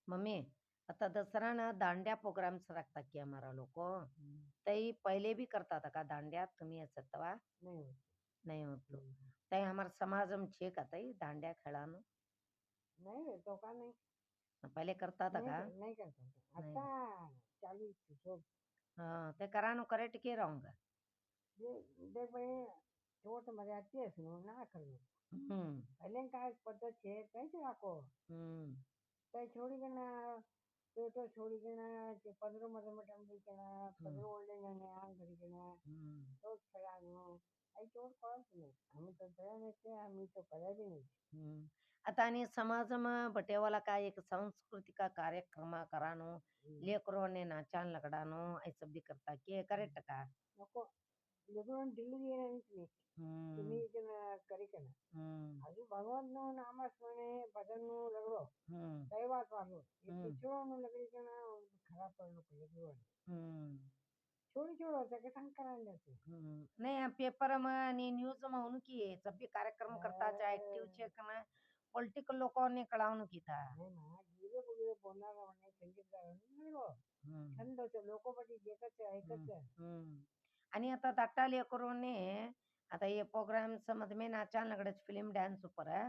Mummy, आता दसरा ना दांड्या programs रखता की हमारा लोको. तई पहले भी करता था का दांड्या तुम्ही असत तवा नाही होत. नाही होतो. हम्म. तई हमार समाजम छे का तई दांड्या खेळानो नाही रे, तो का नाही. पहिले करता था का नाही करता तो. नाही. आता चालू आहे तो. हाँ ते करानो करे टिके रहूंगा. जे देख भाई छोट मध्ये आती आहेस ना करू. हम्म पहिले काय पद्धत છે કઈ છે રાખો हम्म તે છોડીને તો છોડીને તે પંદરો મધમ દીકણા हम्म પંદરો ઓળીને આમ કરીને हम्म તો खेळानो आई चोट कळत नाही आम्ही तर तयार नाही आम्ही तो करायला नाही. हम्म. आता आणि समाजमा बटेवाला काय एक सांस्कृतिक कार्यक्रम करानो लेकरोने नाचान लगडानो ऐसा भी करता की करेक्ट का. नको लेकरून दिल्ली येणार तुम्ही हम्म इथे करी का ना हम्म હજુ ભગવાનનું નામસ્મરણે ભજનનું લગડો हम्म દૈવાત વાળો એ हम्म પિછળોનું લગડી કે ના ખરાબ પડેલું લગડો हम्म छोडी छोडो सगळे संकरायला जाते. नाही पेपर में आणि न्यूज में उन की सभी कार्यक्रम करता चाहे एक्टिव छे कना पॉलिटिकल लोगों ने कळावून की था. नाही ना गिरे वगैरे बोलणारा म्हणे संगीतकार लगडो हम्म छंद होते लोकोपटी देखत हम्म ऐकत हम्म. आणि आता दट्टा लेकरोने आता ये प्रोग्राम समझ में नाचान लगड़े फिल्म डांस ऊपर है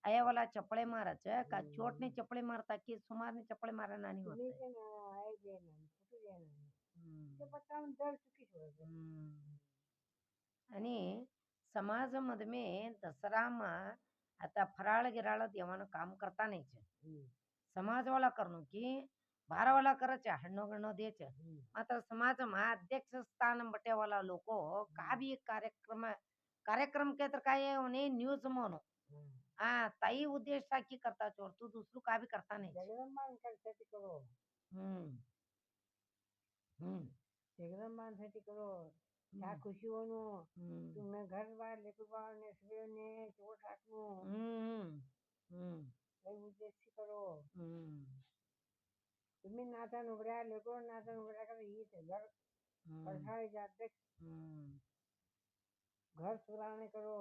आया वाला चपड़े मारच का चोट ने चपड़े मारता की सुमार ने चपड़े मारा नानी तुम्ही होते. ते ना आहे जे ना कुठे जे ना ते हम्म पट्टा दर चुकी सोडायचं. हम्म. आणि समाजमध्ये दसराમાં आता फराळ गिराळ देवानं काम करता नाही છે. समाजवाला करनो की बारवाला करच हಣ್ಣो गಣ್ಣो देच मात्र समाजમાં अध्यक्ष स्थान बटेवाला लोको का भी एक कार्यक्रम कार्यक्रम के तर काय उन्हें न्यूज म्हणो हाँ ताई उद्देश की करता चोर तू दुसरू का भी करता नाही. जगदंबांसाठी करो हम्म हम्म जगदंबांसाठी करो क्या हम्म खुशी होनो हम्म तुम्हें घर बार लेकर बार ने सभी ने चोट हाकनो हम्म हम्म कई उद्देश्य करो हम्म तुम्ही नाता नुकड्या लेकर नाता नुकड्या कर ही थे घर हम्म पढ़ाई जाते हम्म घर सुधारणे करो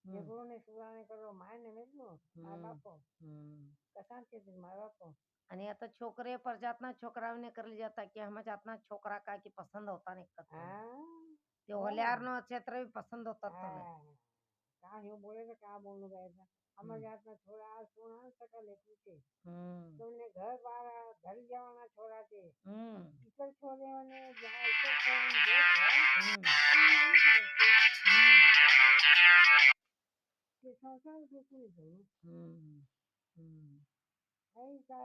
हम्म लेकरों ने सुधारणे करो माय ने नहीं नो माय हम्म बापो हम्म. कसा ते माय बापो आणि आता छोकरे पर जातना छोकरावने करली जाता की हम जातना छोकरा का की पसंद होता नाही कत हाँ ते बरं होल्यारनो क्षेत्र भी पसंद होतात तर नाही. हाँ का ह्यो बोले तो का बोलू जायचा हमारे हाथ में थोड़ा आज सुना सका लेकरू थे हम्म तुमने घर बार घर जवाना छोड़ा थे हम्म इतर छोरे ने जहाँ इतर छोरे देख रहा हम्म हम नहीं समझते कि संसार से कोई नहीं हम्म हम्म. ऐसा